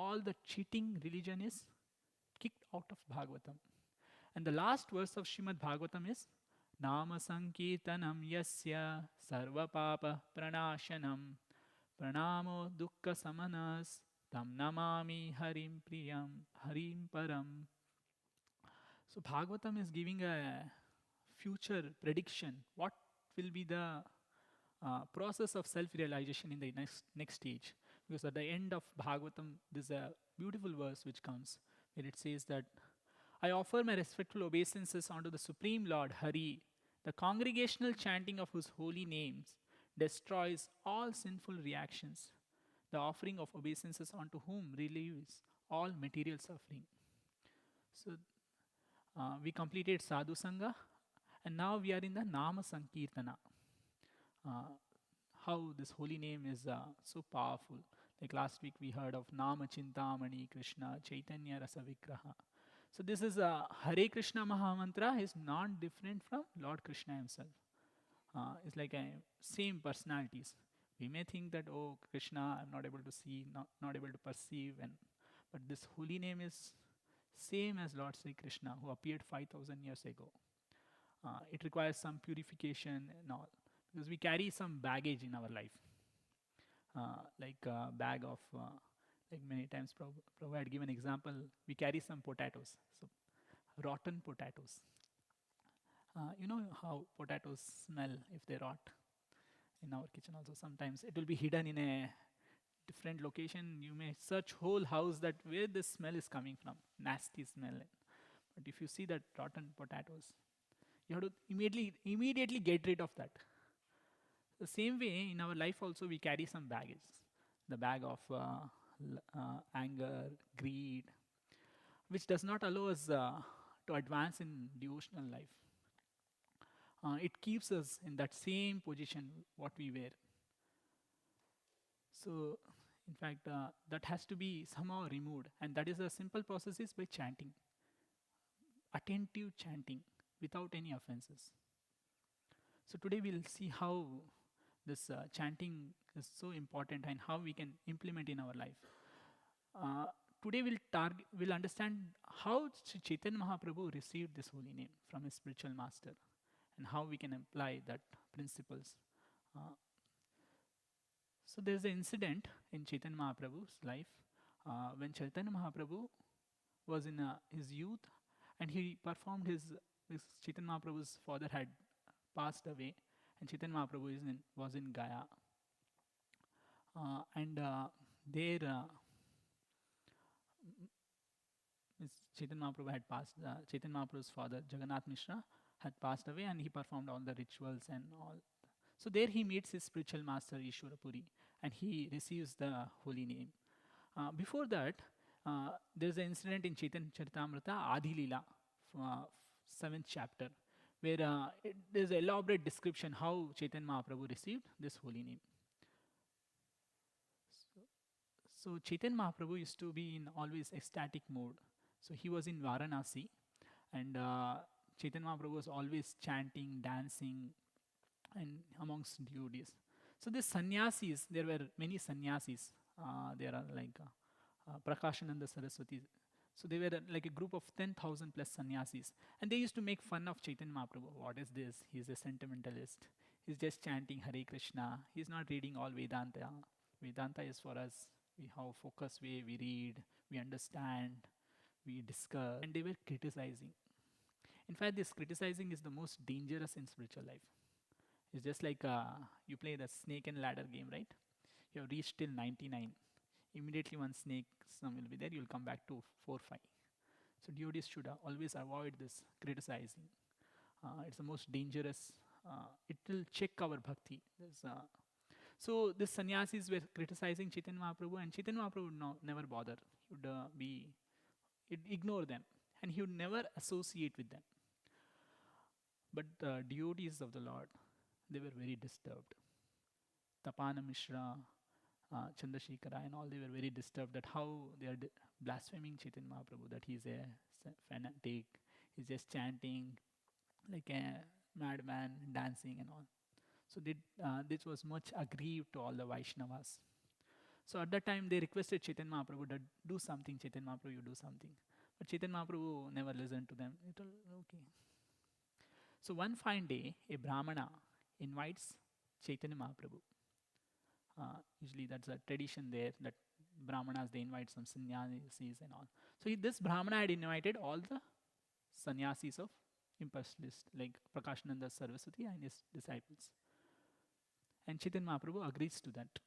all the cheating religion is kicked out of Bhagavatam. And the last verse of Srimad Bhagavatam is Nama Sankirtanam Yasya Sarva Papa Pranashanam Pranamo Dukkha Samanas Tam Namami Harim Priyam Harim Param. So Bhagavatam is giving a future prediction. What will be the process of self-realization in the next stage? Because at the end of Bhagavatam, there's a beautiful verse which comes where it says that I offer my respectful obeisances unto the Supreme Lord Hari, the congregational chanting of whose holy names destroys all sinful reactions. The offering of obeisances unto whom relieves all material suffering. So we completed Sadhu Sangha, and now we are in the Nama Sankirtana. How this holy name is so powerful. Like last week we heard of Nama Chintamani Krishna Chaitanya Rasa Vigraha. So this is Hare Krishna Mahamantra is not different from Lord Krishna himself. It's like same personalities. We may think that, oh, Krishna, I'm not able to see, not able to perceive, but this holy name is same as Lord Sri Krishna, who appeared 5,000 years ago. It requires some purification and all, because we carry some baggage in our life, like a bag of, like many times Prabhu had given example, we carry some potatoes, so rotten potatoes. You know how potatoes smell if they rot. In our kitchen also sometimes it will be hidden in a different location. You may search whole house that where this smell is coming from, nasty smell. But if you see that rotten potatoes, you have to immediately get rid of that. The same way in our life also we carry some baggage, the bag of anger, greed, which does not allow us to advance in devotional life. It keeps us in that same position what we were. So in fact that has to be somehow removed, and that is a simple process is by chanting, attentive chanting without any offenses. So today we'll see how this chanting is so important and how we can implement in our life. Today we'll understand how Chaitanya Mahaprabhu received this holy name from his spiritual master and how we can apply that principles. So there's an incident in Chaitanya Mahaprabhu's life when Chaitanya Mahaprabhu was in his youth, and he performed his Chaitanya Mahaprabhu's father had passed away, and Chaitanya Mahaprabhu was in Gaya. There Chaitanya Mahaprabhu had passed, Chaitanya Mahaprabhu's father Jagannath Mishra had passed away, and he performed all the rituals and all. So there he meets his spiritual master Ishwarapuri, and he receives the holy name. Before that, there's an incident in Chaitanya Charitamrita, Adi Leela, 7th chapter, where there's an elaborate description how Chaitanya Mahaprabhu received this holy name. So Chaitanya Mahaprabhu used to be in always ecstatic mode. So he was in Varanasi, and Chaitanya Mahaprabhu was always chanting, dancing, and amongst devotees. So these sannyasis, there were many sannyasis. There are like Prakashananda Saraswati. So they were like a group of 10,000 plus sannyasis. And they used to make fun of Chaitanya Mahaprabhu. What is this? He's a sentimentalist. He's just chanting Hare Krishna. He's not reading all Vedanta. Vedanta is for us. We have focus way, we read, we understand, we discuss. And they were criticizing. In fact, this criticizing is the most dangerous in spiritual life. It's just like you play the snake and ladder game, right? You have reached till 99. Immediately one snake, some will be there, you'll come back to 4, 5. So devotees should always avoid this criticizing. It's the most dangerous. It will check our bhakti. So the sannyasis were criticizing Chaitanya Mahaprabhu, and Chaitanya Mahaprabhu would never bother. He would he'd ignore them, and he would never associate with them. But the devotees of the Lord, they were very disturbed. Tapana Mishra, Chandrasekhara and all, they were very disturbed that how they are blaspheming Chaitanya Mahaprabhu, that he's a fanatic, he's just chanting like a madman, dancing and all. So this was much aggrieved to all the Vaishnavas. So at that time, they requested Chaitanya Mahaprabhu that do something, Chaitanya Mahaprabhu, you do something. But Chaitanya Mahaprabhu never listened to them. He told, okay. So one fine day, a Brahmana invites Chaitanya Mahaprabhu. Usually that's a tradition there that Brahmanas, they invite some sannyasis and all. So this Brahmana had invited all the sannyasis of imperialist like Prakashananda Saraswati and his disciples. And Chaitanya Mahaprabhu agrees to that.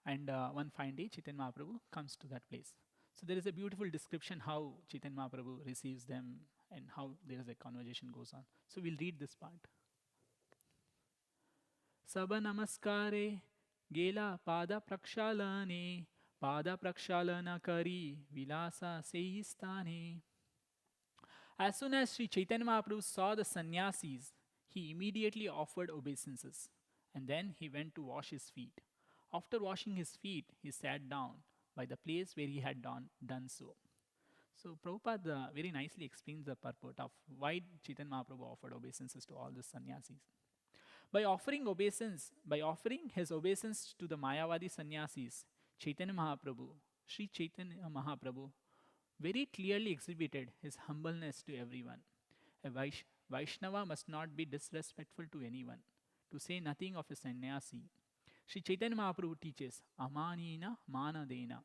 And one fine day, Chaitanya Mahaprabhu comes to that place. So there is a beautiful description how Chaitanya Mahaprabhu receives them and how there is a conversation goes on. So we'll read this part. Saba namaskare gela pada prakshalane pada prakshalana kari vilasa seistane. As soon as Sri Chaitanya Mahaprabhu saw the sannyasis, he immediately offered obeisances, and then he went to wash his feet. After washing his feet, he sat down by the place where he had done so. So Prabhupada very nicely explains the purport of why Chaitanya Mahaprabhu offered obeisances to all the sannyasis. By offering his obeisance to the Mayavadi sannyasis, Chaitanya Mahaprabhu, Sri Chaitanya Mahaprabhu, very clearly exhibited his humbleness to everyone. A Vaishnava must not be disrespectful to anyone, to say nothing of a sannyasi. Sri Chaitanya Mahaprabhu teaches, Amanina Manadena.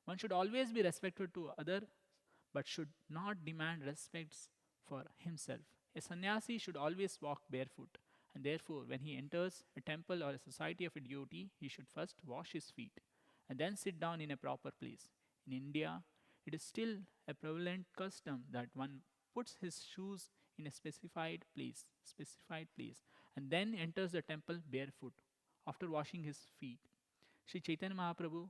One should always be respectful to others, but should not demand respects for himself. A sannyasi should always walk barefoot, and therefore, when he enters a temple or a society of a devotee, he should first wash his feet and then sit down in a proper place. In India, it is still a prevalent custom that one puts his shoes in a specified place, and then enters the temple barefoot after washing his feet. Sri Chaitanya Mahaprabhu,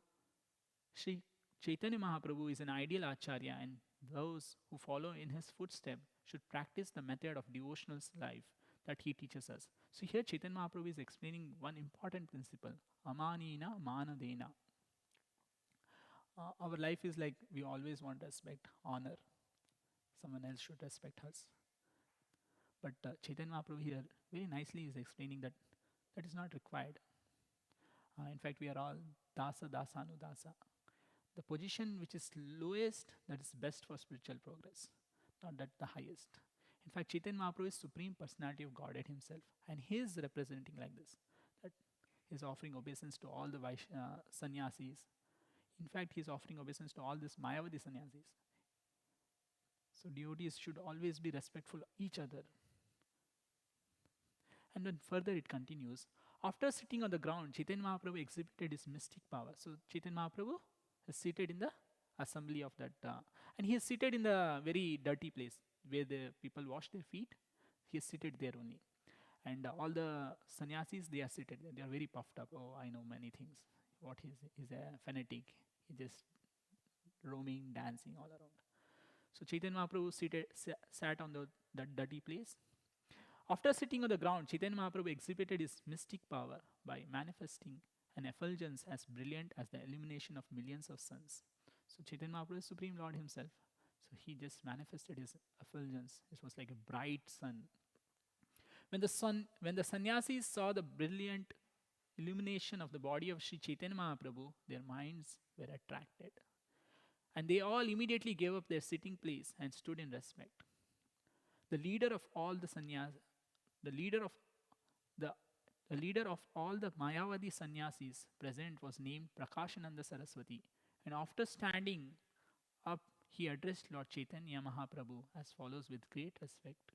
Sri Chaitanya Mahaprabhu is an ideal acharya, and those who follow in his footsteps should practice the method of devotional life that he teaches us. So here Chaitanya Mahaprabhu is explaining one important principle, Amanina Manadena. Our life is like we always want respect, honor. Someone else should respect us. But Chaitanya Mahaprabhu here very nicely is explaining that that is not required. In fact, we are all Dasa, Dasanu, Dasa. The position which is lowest, that is best for spiritual progress, not that the highest. In fact, Chaitanya Mahaprabhu is Supreme Personality of Godhead himself, and he is representing like this, that he is offering obeisance to all the sannyasis. In fact, he is offering obeisance to all these Mayavadi sannyasis. So devotees should always be respectful of each other. And then further it continues. After sitting on the ground, Chaitanya Mahaprabhu exhibited his mystic power. So Chaitanya Mahaprabhu is seated in the assembly of that, and he is seated in the very dirty place where the people wash their feet. He is seated there only. And all the sannyasis, they are seated there. They are very puffed up. Oh, I know many things. What is a fanatic. He just roaming, dancing all around. So Chaitanya Mahaprabhu sat on that dirty place. After sitting on the ground, Chaitanya Mahaprabhu exhibited his mystic power by manifesting an effulgence as brilliant as the illumination of millions of suns. So Chaitanya Mahaprabhu is Supreme Lord himself. So he just manifested his effulgence. It was like a bright sun. When the sannyasis saw the brilliant illumination of the body of Sri Chaitanya Mahaprabhu, their minds were attracted. And they all immediately gave up their sitting place and stood in respect. The leader of all the Mayavadi sannyasis present was named Prakashananda Saraswati, and after standing up, he addressed Lord Chaitanya Mahaprabhu as follows with great respect.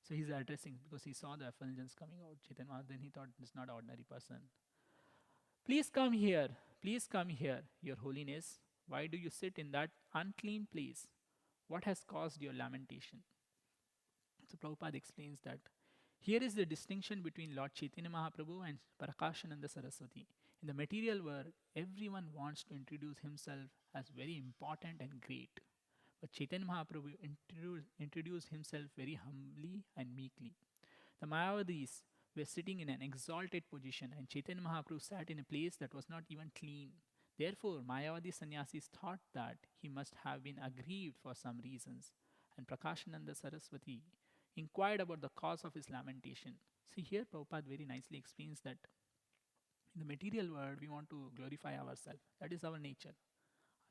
So he's addressing because he saw the effulgence coming out. Chaitanya Mahaprabhu, then he thought this is not an ordinary person. Please come here, Your Holiness. Why do you sit in that unclean place? What has caused your lamentation? So Prabhupada explains that here is the distinction between Lord Chaitanya Mahaprabhu and Prakashananda Saraswati. In the material world, everyone wants to introduce himself as very important and great. But Chaitanya Mahaprabhu introduced himself very humbly and meekly. The Mayavadis were sitting in an exalted position, and Chaitanya Mahaprabhu sat in a place that was not even clean. Therefore, Mayavadi sannyasis thought that he must have been aggrieved for some reasons, and Prakashananda Saraswati inquired about the cause of his lamentation. See here, Prabhupada very nicely explains that In the material world, we want to glorify ourselves. That is our nature.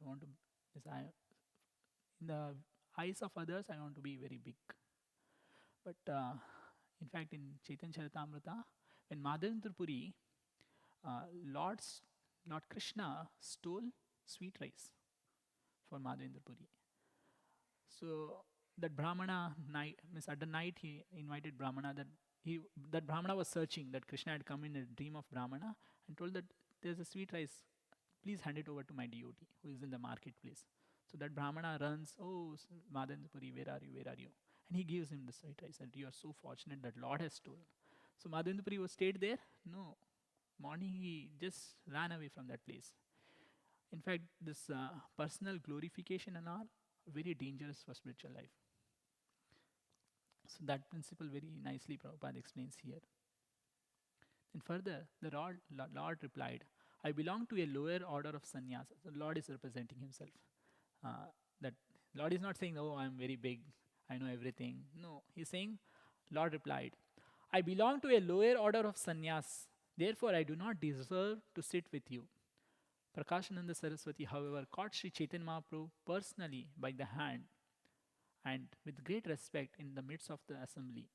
I want to, yes, in the eyes of others, I want to be very big. But in fact, in Chaitanya Charitamrita, when Madhavendra Puri, uh, Lord's, Lord Krishna stole sweet rice for Madhavendra Puri. So that Brahmana night, means at the night he invited Brahmana, he that Brahmana was searching, that Krishna had come in a dream of Brahmana and told that there's a sweet rice, please hand it over to my devotee who is in the marketplace. So that Brahmana runs, oh Madhavendra Puri, where are you? Where are you? And he gives him the sweet rice, and you are so fortunate that Lord has stolen. So Madhavendra Puri was stayed there? No. Morning he just ran away from that place. In fact, this personal glorification and all very dangerous for spiritual life. So that principle very nicely Prabhupada explains here. And further, the Lord replied, I belong to a lower order of sannyas. The Lord is representing himself. That Lord is not saying, oh, I'm very big, I know everything. No, he's saying, Lord replied, I belong to a lower order of sannyas. Therefore, I do not deserve to sit with you. Prakashananda Saraswati, however, caught Sri Chaitanya Mahaprabhu personally by the hand and with great respect in the midst of the assembly.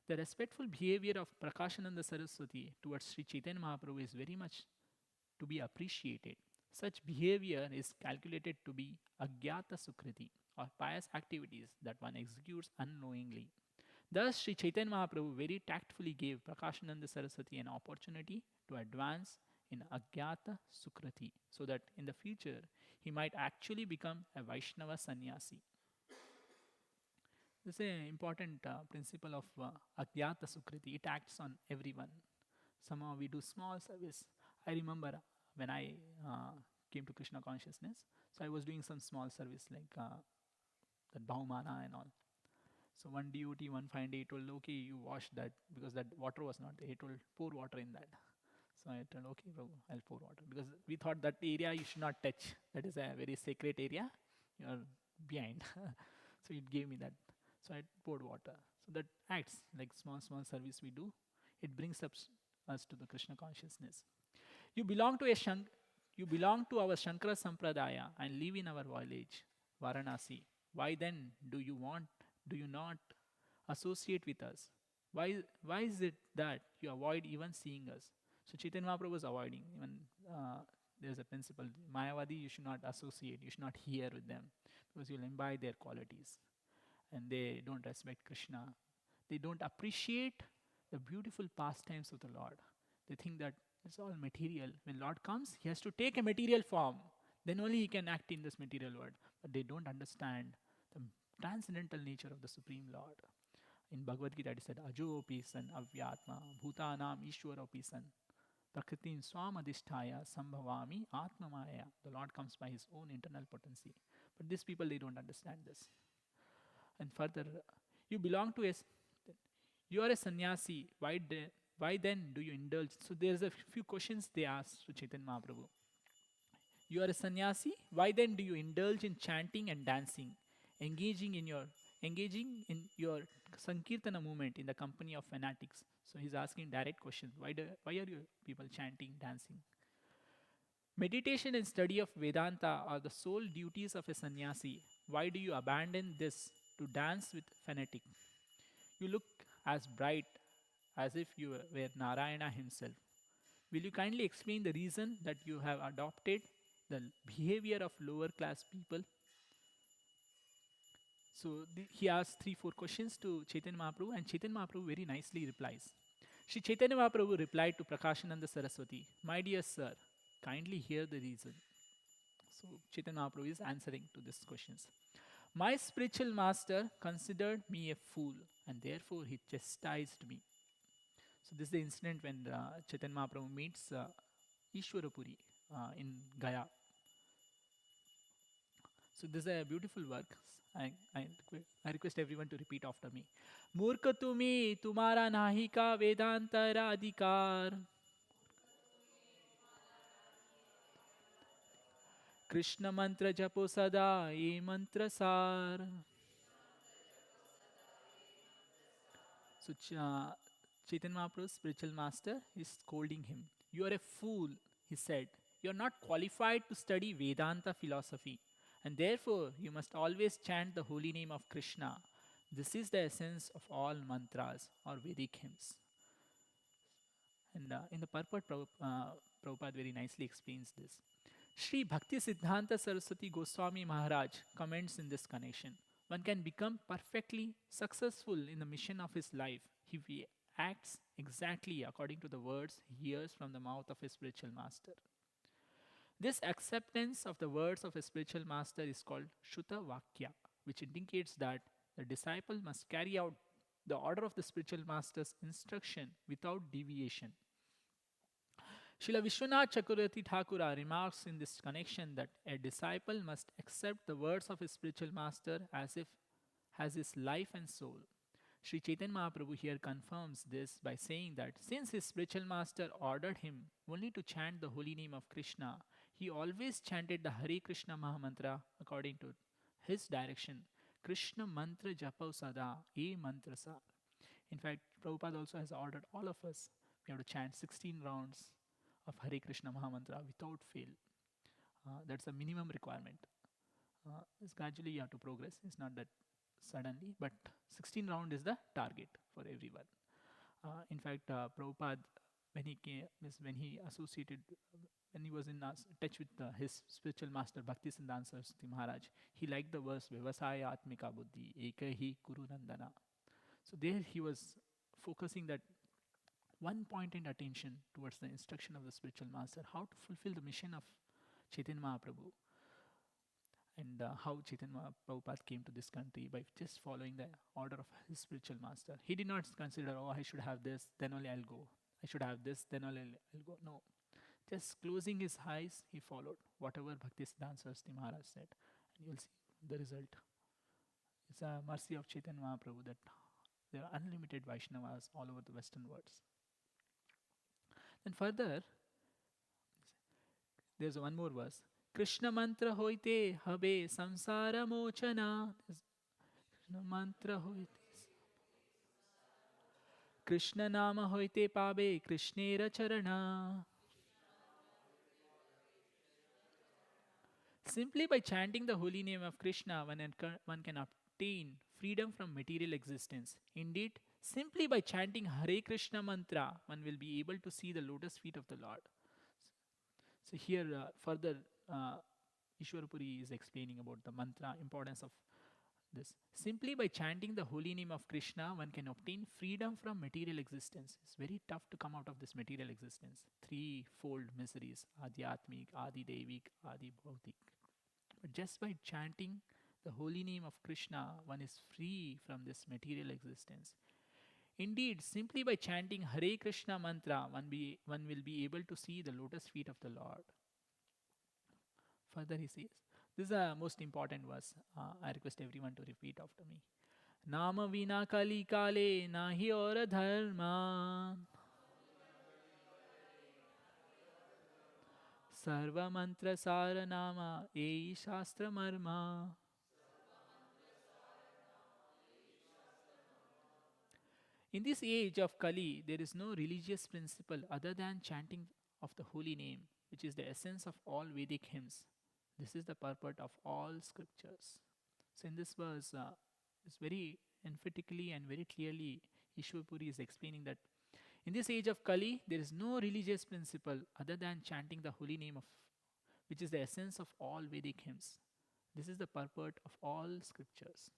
The respectful behavior of Prakashananda Saraswati towards Sri Chaitanya Mahaprabhu is very much to be appreciated. Such behavior is calculated to be agyata sukriti, or pious activities that one executes unknowingly. Thus, Sri Chaitanya Mahaprabhu very tactfully gave Prakashananda Saraswati an opportunity to advance in agyata sukriti, so that in the future he might actually become a Vaishnava sannyasi. This is an important principle of Agyata Sukriti. It acts on everyone. Somehow we do small service. I remember when I came to Krishna consciousness, so I was doing some small service like that Bhaumana and all. So one devotee, one fine day, told, okay, you wash that because that water was not there. He told, pour water in that. So I told, okay, bro, I'll pour water. Because we thought that area you should not touch. That is a very sacred area. You are behind. So it gave me that. So I poured water. So that acts like small service we do. It brings us to the Krishna consciousness. You belong to you belong to our Shankara Sampradaya and live in our village, Varanasi. Why then do you not associate with us? Why is it that you avoid even seeing us? So Chaitanya Mahaprabhu was avoiding. Even there's a principle, Mayavadi, you should not associate, you should not hear with them because you'll imbibe their qualities. And they don't respect Krishna. They don't appreciate the beautiful pastimes of the Lord. They think that it's all material. When Lord comes, he has to take a material form. Then only he can act in this material world. But they don't understand the transcendental nature of the Supreme Lord. In Bhagavad Gita it said, Ajo san avyatma bhutanam ishwara san prakritim swamadhisthaya sambhavami atmamaya. The Lord comes by his own internal potency. But these people, they don't understand this. And further, you belong to you are a sannyasi. Why then do you indulge? So there's a few questions they asked to Chaitanya Mahaprabhu. You are a sannyasi. Why then do you indulge in chanting and dancing, engaging in your sankirtana movement in the company of fanatics? So he's asking direct questions. Why are you people chanting, dancing? Meditation and study of Vedanta are the sole duties of a sannyasi. Why do you abandon this to dance with fanatic? You look as bright as if you were Narayana himself. Will you kindly explain the reason that you have adopted the behavior of lower class people? So he asks 3-4 questions to Chaitanya Mahaprabhu, and Chaitanya Mahaprabhu very nicely replies. Shri Chaitanya Mahaprabhu replied to Prakashananda Saraswati, my dear sir, kindly hear the reason. So Chaitanya Mahaprabhu is answering to these questions. My spiritual master considered me a fool and therefore he chastised me. So this is the incident when Chaitanya Mahaprabhu meets Ishwarapuri in Gaya. So this is a beautiful work. I request everyone to repeat after me. Murka tumi tumara nahika vedantara adhikar. Krishna mantra japo sada ye mantra sar. So Chaitanya Mahaprabhu's spiritual master is scolding him. You are a fool, he said. You are not qualified to study Vedanta philosophy, and therefore you must always chant the holy name of Krishna. This is the essence of all mantras or Vedic hymns. And in the purport, Prabhupada very nicely explains this. Sri Bhakti Siddhanta Saraswati Goswami Maharaj comments in this connection. One can become perfectly successful in the mission of his life if he acts exactly according to the words he hears from the mouth of his spiritual master. This acceptance of the words of a spiritual master is called Shuta Vakya, which indicates that the disciple must carry out the order of the spiritual master's instruction without deviation. Srila Vishwanath Chakravarti Thakura remarks in this connection that a disciple must accept the words of his spiritual master as if has his life and soul. Sri Chaitanya Mahaprabhu here confirms this by saying that since his spiritual master ordered him only to chant the holy name of Krishna, he always chanted the Hare Krishna Mahamantra according to his direction. Krishna Mantra Japau Sada, E Mantra Sar. In fact, Prabhupada also has ordered all of us, we have to chant 16 rounds of Hare Krishna Mahamantra without fail. That's a minimum requirement. It's gradually you have to progress. It's not that suddenly, but 16 round is the target for everyone. In fact, Prabhupada, when he came, when he associated, when he was in touch with his spiritual master Bhakti Siddhanta Saraswati Maharaj, he liked the verse Vyavasaya Atmika Buddhi Ekahi Kuru Nandana. So there he was focusing that one pointed attention towards the instruction of the spiritual master, how to fulfill the mission of Chaitanya Mahaprabhu, and how Chaitanya Prabhupada came to this country by just following the order of his spiritual master. He did not consider, oh, I should have this, then only I'll go. I should have this, then only I'll go. No. Just closing his eyes, he followed whatever Bhakti Siddhanta Saraswati Maharaj said. And you'll see the result. It's a mercy of Chaitanya Mahaprabhu that there are unlimited Vaishnavas all over the Western worlds. Then further, there's one more verse. Krishna mantra hoite habe samsara mochana. Krishna mantra hoite. Krishna nama hoite pabe Krishnera charana. Simply by chanting the holy name of Krishna, one can obtain freedom from material existence. Indeed, simply by chanting Hare Krishna mantra, one will be able to see the lotus feet of the Lord. So here further, Ishwarapuri is explaining about the mantra, importance of this. Simply by chanting the holy name of Krishna, one can obtain freedom from material existence. It's very tough to come out of this material existence. Threefold miseries, Adhyatmik, Adi Devik, Adi Bhautik. But just by chanting the holy name of Krishna, one is free from this material existence. Indeed, simply by chanting Hare Krishna mantra, one will be able to see the lotus feet of the Lord. Further he says, this is the most important verse. I request everyone to repeat after me. Nama vina kali kale nahi aur dharma. Sarva mantra sara nama ei shastra marma. In this age of Kali, there is no religious principle other than chanting of the holy name, which is the essence of all Vedic hymns. This is the purport of all scriptures. So, in this verse, it's very emphatically and very clearly, Ishwarpuri is explaining that in this age of Kali, there is no religious principle other than chanting the holy name of, which is the essence of all Vedic hymns. This is the purport of all scriptures.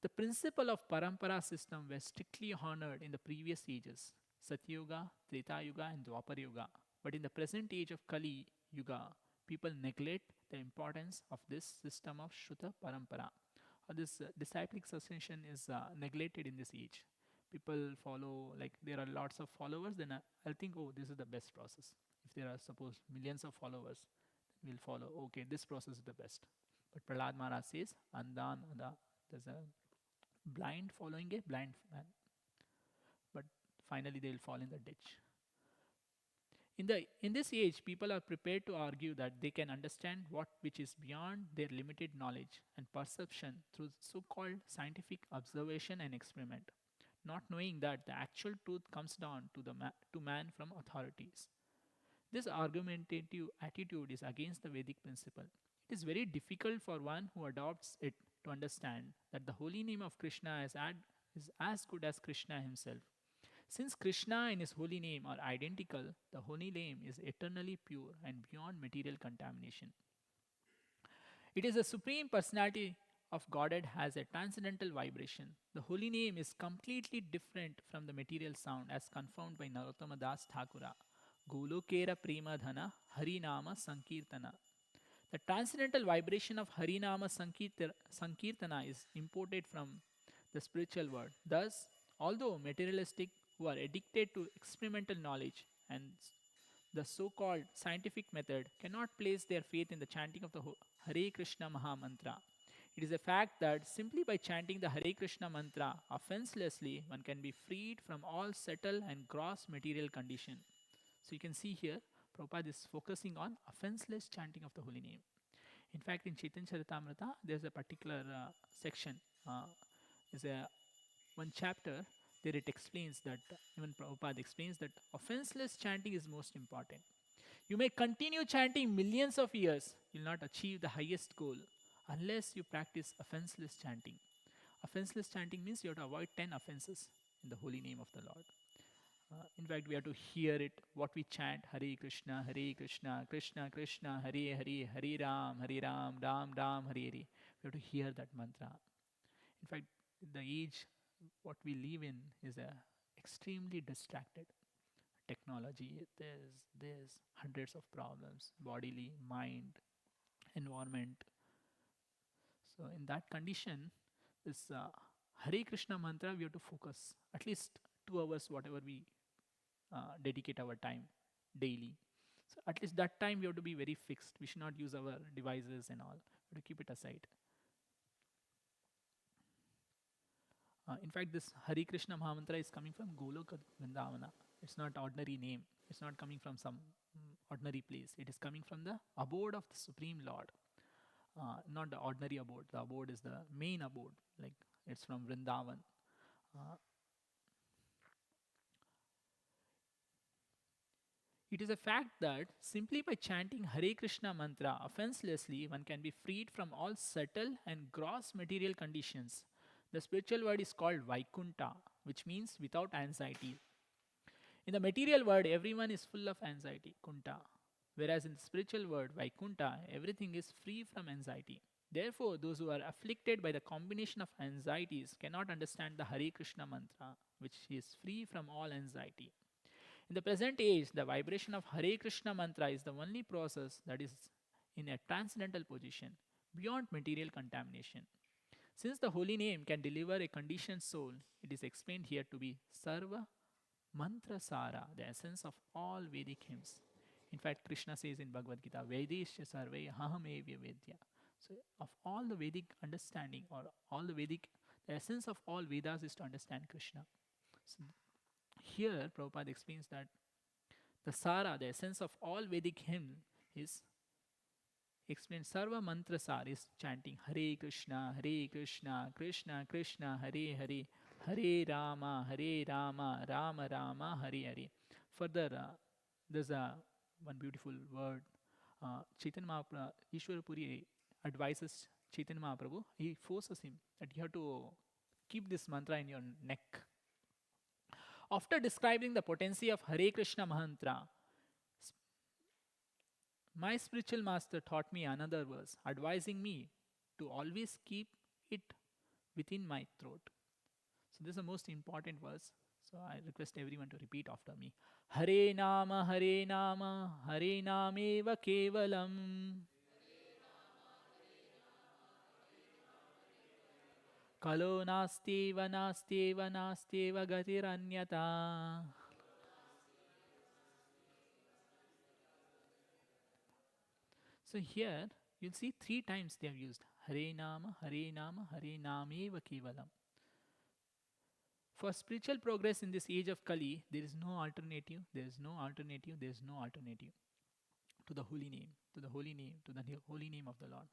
The principle of parampara system was strictly honored in the previous ages, Satyuga, Treta Yuga and Dwapar Yuga. But in the present age of Kali Yuga, people neglect the importance of this system of Shruta Parampara. Or this disciplic succession is neglected in this age. People follow, like there are lots of followers, then I'll think, oh, this is the best process. If there are, suppose, millions of followers, we'll follow, okay, this process is the best. But Prahlad Maharaj says, Andan, there's a blind following a blind man. But finally they will fall in the ditch. In this age, people are prepared to argue that they can understand what which is beyond their limited knowledge and perception through so-called scientific observation and experiment. not knowing that the actual truth comes down to to man from authorities. This argumentative attitude is against the Vedic principle. It is very difficult for one who adopts it to understand that the holy name of Krishna is as good as Krishna himself. Since Krishna and his holy name are identical, the holy name is eternally pure and beyond material contamination. It is the Supreme Personality of Godhead has a transcendental vibration. The holy name is completely different from the material sound as confirmed by Narottama Das Thakura. Golokera Prema Dhana Harinama Sankirtana. The transcendental vibration of Harinama Sankirtana is imported from the spiritual world. Thus, although materialistic who are addicted to experimental knowledge and the so called scientific method cannot place their faith in the chanting of the Hare Krishna Maha Mantra. It is a fact that simply by chanting the Hare Krishna mantra offenselessly, one can be freed from all subtle and gross material condition. So you can see here, Prabhupada is focusing on offenseless chanting of the holy name. In fact, in Chaitanya Charitamrita, there's a particular section, is a one chapter there it explains that, even Prabhupada explains that offenseless chanting is most important. You may continue chanting millions of years, you'll not achieve the highest goal unless you practice offenseless chanting. Offenseless chanting means you have to avoid 10 offenses in the holy name of the Lord. In fact, we have to hear it, what we chant, Hare Krishna, Krishna Krishna, Hare Hare, Hare Ram, Ram Ram, Hare Hare. We have to hear that mantra. In fact, the age what we live in is extremely distracted. Technology, there's hundreds of problems, bodily, mind, environment. So in that condition, this Hare Krishna mantra, we have to focus at least 2 hours, whatever we dedicate our time daily. So at least that time we have to be very fixed. We should not use our devices and all. We have to keep it aside. In fact, this Hare Krishna Mahamantra is coming from Goloka Vrindavana. It's not ordinary name. It's not coming from some ordinary place. It is coming from the abode of the Supreme Lord. Not the ordinary abode. The abode is the main abode. Like it's from Vrindavan. It is a fact that simply by chanting Hare Krishna mantra offenselessly, one can be freed from all subtle and gross material conditions. The spiritual word is called Vaikunta, which means without anxiety. In the material word, everyone is full of anxiety, Kunta. Whereas in the spiritual word, Vaikunta, everything is free from anxiety. Therefore, those who are afflicted by the combination of anxieties cannot understand the Hare Krishna mantra, which is free from all anxiety. In the present age, the vibration of Hare Krishna mantra is the only process that is in a transcendental position, beyond material contamination. Since the holy name can deliver a conditioned soul, it is explained here to be Sarva Mantra Sara, the essence of all Vedic hymns. In fact, Krishna says in Bhagavad Gita, Vedesya Sarve Ahamevya Vedya. So, of all the Vedic understanding or all the Vedic, the essence of all Vedas is to understand Krishna. So, here Prabhupada explains that the Sara, the essence of all Vedic hymn is explained. Sarva Mantra Sar is chanting Hare Krishna, Krishna Krishna, Hare Hare, Hare Rama, Rama Rama, Hare Hare. Further, there's one beautiful word. Chaitanya Mahaprabhu, Ishwara Puri advises Chaitanya Mahaprabhu. He forces him that you have to keep this mantra in your neck. After describing the potency of Hare Krishna mantra, my spiritual master taught me another verse, advising me to always keep it within my throat. So this is the most important verse. So I request everyone to repeat after me. Hare Nama, Hare Nama, Hare Nameva Kevalam. Kalo Nasteva, Nasteva, Nasteva Gatiranyata. So here you'll see 3 times they have used Hare Nama, Hare Nama, Hare Nameva Kevalam. For spiritual progress in this age of Kali, there is no alternative, there is no alternative, there is no alternative to the holy name, to the holy name, to the holy name of the Lord.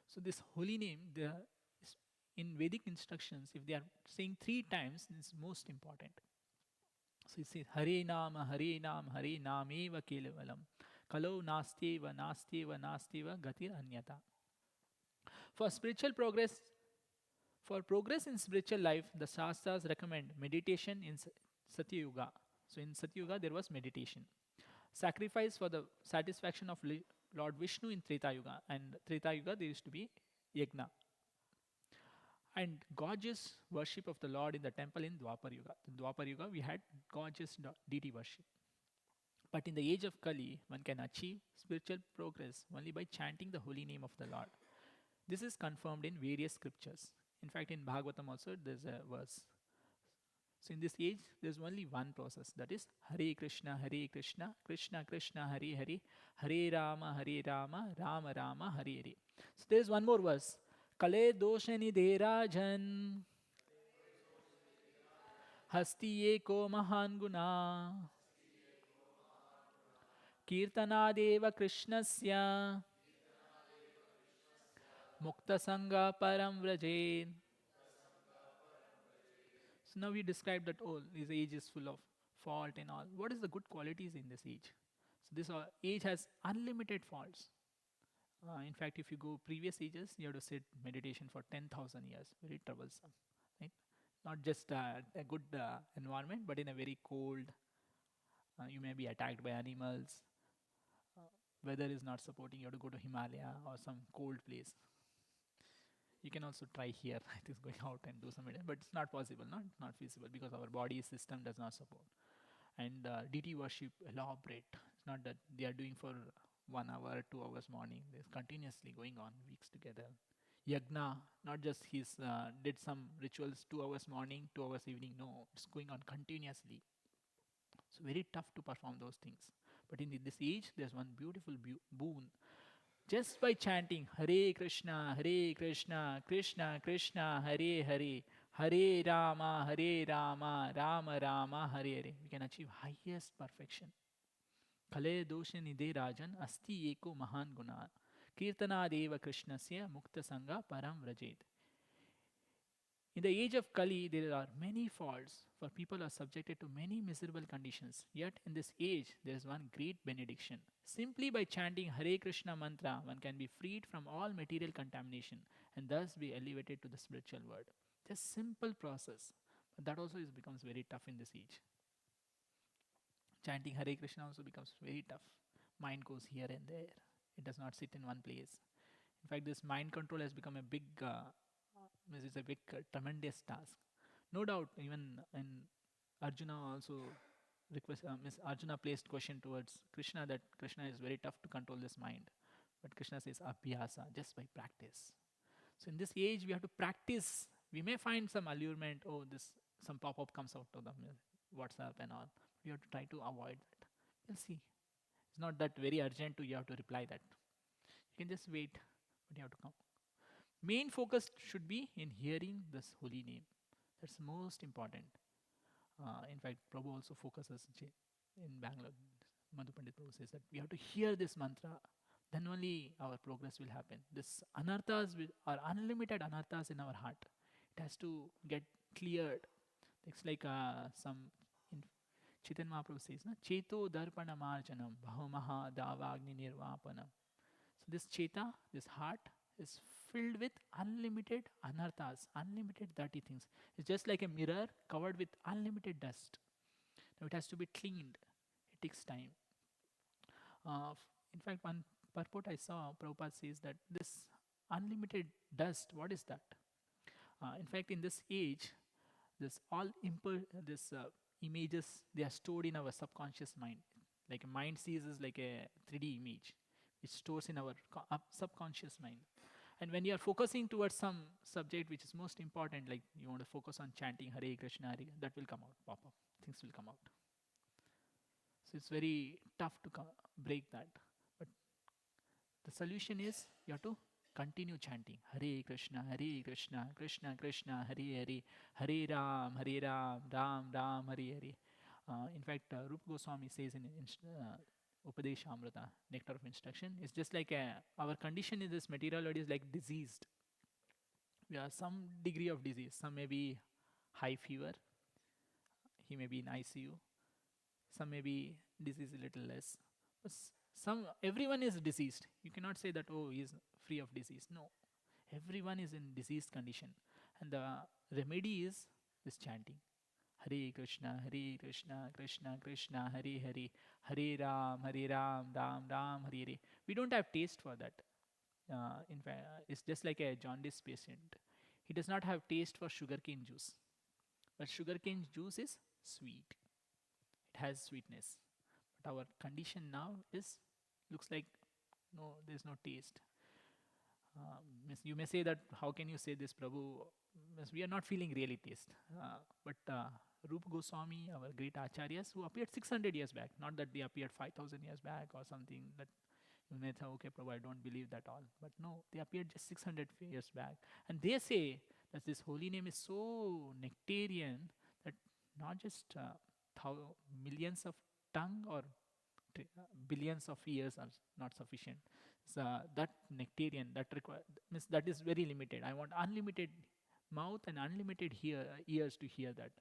So this holy name, in Vedic instructions, if they are saying three times, it's most important. So it says Hare Nam, Hare Nameva Kelavalam. Kalo Nasteva, Nasteva, Nasteva, Gatir Anyata. For spiritual progress, for progress in spiritual life, the Shastras recommend meditation in Satya Yuga. So in Satya Yuga, there was meditation. Sacrifice for the satisfaction of Lord Vishnu in Treta Yuga. And Treta Yuga, there used to be Yagna. And gorgeous worship of the Lord in the temple in Dwapar Yuga. In Dwapar Yuga, we had gorgeous deity worship. But in the age of Kali, one can achieve spiritual progress only by chanting the holy name of the Lord. This is confirmed in various scriptures. In fact, in Bhagavatam also, there's a verse. So in this age, there's only one process, that is Hare Krishna, Krishna Krishna, Hare Hare, Hare Rama, Rama Rama, Hare Hare. So there's one more verse. Kale doshani derajan hasti eko mahan guna kirtanadeva krishnasya mukta sangha param vrajed. So now we describe that this age is full of fault and all. What is the good qualities in this age? So this age has unlimited faults. In fact, if you go previous ages, you have to sit meditation for 10,000 years. Very troublesome, right? Not just a good environment, but in a very cold. You may be attacked by animals. Weather is not supporting. You have to go to Himalaya or some cold place. You can also try here. It is going out and do some meditation, but it's not possible, not feasible, because our body system does not support. And deity worship elaborate. It's not that they are doing for 1 hour, 2 hours morning. It's continuously going on weeks together. Yagna, not just he's did some rituals 2 hours morning, 2 hours evening. No, it's going on continuously. So very tough to perform those things. But in this age, there's one beautiful boon. Just by chanting Hare Krishna, Krishna Krishna, Hare Hare, Hare Rama, Rama Rama, Hare Hare, we can achieve highest perfection. Kale dosha nide rajan asti eko mahan guna kirtana deva krishnasya mukta sangha param vrajed. In the age of Kali, there are many faults, for people are subjected to many miserable conditions. Yet in this age, there is one great benediction. Simply by chanting Hare Krishna mantra, one can be freed from all material contamination and thus be elevated to the spiritual world. Just simple process, but that also becomes very tough in this age. Chanting Hare Krishna also becomes very tough. Mind goes here and there. It does not sit in one place. In fact, this mind control has become a big tremendous task. No doubt, even in Arjuna also Arjuna placed question towards Krishna that Krishna is very tough to control this mind. But Krishna says abhyasa, just by practice. So in this age, we have to practice. We may find some allurement, some pop-up comes out of the WhatsApp and all. You have to try to avoid that. We'll see. It's not that very urgent you have to reply that. You can just wait, but you have to come. Main focus should be in hearing this holy name. That's most important. In fact, Prabhu also focuses in Bangalore. Madhu Pandit Prabhu says that we have to hear this mantra, then only our progress will happen. This anarthas are unlimited anarthas in our heart. It has to get cleared. It's like some in Chaitanya Mahaprabhu says, Cheto Darpana Marjanam Bhaumaha Davagni Nirvapanam. So this Cheta, this heart, is filled with unlimited anarthas, unlimited dirty things. It's just like a mirror covered with unlimited dust. Now it has to be cleaned. It takes time. In fact, one purport I saw, Prabhupada says that this unlimited dust, what is that? In fact, in this age, this images, they are stored in our subconscious mind. Like a mind sees is like a 3D image. It stores in our subconscious mind. And when you are focusing towards some subject which is most important, like you want to focus on chanting Hare Krishna, that will come out, pop up. Things will come out. So it's very tough to break that. But the solution is you have to continue chanting Hare Krishna, Krishna Krishna, Hare Hare, Hare Ram, Ram Ram, Hare Hare. In fact, Rupa Goswami says in Upadesha Amrita, nectar of instruction, it's just like our condition in this material world is like diseased. Yeah, some degree of disease. Some may be high fever, he may be in ICU. Some may be disease a little less. But some everyone is diseased. You cannot say that oh he is free of disease. No, everyone is in diseased condition, and the remedy is this chanting. Hare Krishna, Hare Krishna, Krishna Krishna, Hare Hare, Hare Ram, Ram Ram, Hare Hare. We don't have taste for that. In fact, it's just like a jaundice patient. He does not have taste for sugarcane juice. But sugarcane juice is sweet. It has sweetness. But our condition now is looks like no, there's no taste. You may say that how can you say this, Prabhu? We are not feeling really taste. But Rupa Goswami, our great acharyas, who appeared 600 years back, not that they appeared 5,000 years back or something that you may think, okay, Prabhu, I don't believe that all. But no, they appeared just 600 years back. And they say that this holy name is so nectarian that not just millions of tongue or billions of years are not sufficient. So that nectarian that require means that is very limited. I want unlimited mouth and unlimited ears to hear that.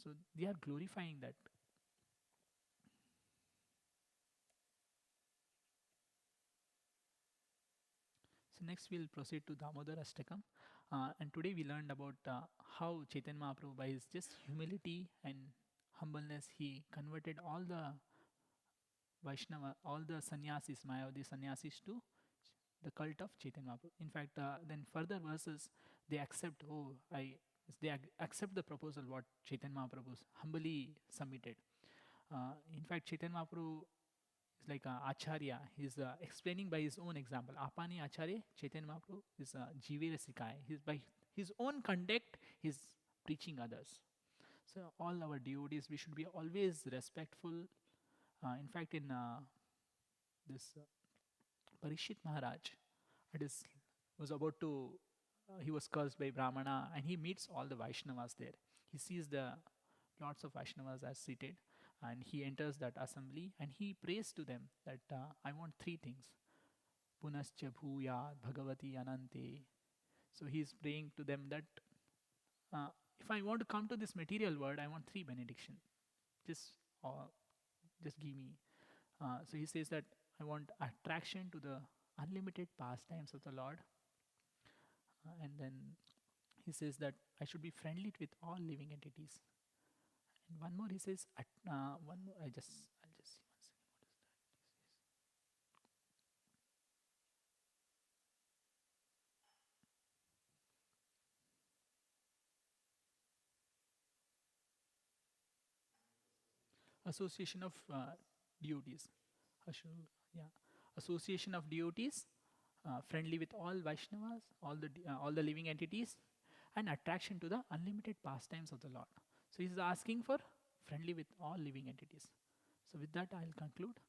So they are glorifying that. So next we'll proceed to Damodar Ashtakam. And today we learned about how Chaitanya Mahaprabhu, by his just humility and humbleness, he converted all the Vaishnava, all the sannyasis, Mayavadi sannyasis, to the cult of Chaitanya Mahaprabhu. In fact, then further verses, they accept, accept the proposal what Chaitanya Mahaprabhu humbly submitted. In fact, Chaitanya Mahaprabhu is like Acharya. He's explaining by his own example. Apani Acharya, Chaitanya Mahaprabhu is Jivera Sikai. He's by his own conduct, he's preaching others. So all our devotees, we should be always respectful. In fact, in this Parishit Maharaj, it is was about to he was cursed by Brahmana, and he meets all the Vaishnavas there. He sees the lots of Vaishnavas are seated, and he enters that assembly and he prays to them that I want three things. Punascha bhuyat bhagavati anante. So he is praying to them that if I want to come to this material world, I want three benediction. Just uh, just give me. So he says that I want attraction to the unlimited pastimes of the Lord, and then he says that I should be friendly with all living entities. And one more, he says, one more. I'll just see one second. What is that? Association of devotees. Yeah, association of devotees, friendly with all Vaishnavas, all the living entities, and attraction to the unlimited pastimes of the Lord. So he is asking for friendly with all living entities. So with that, I'll conclude.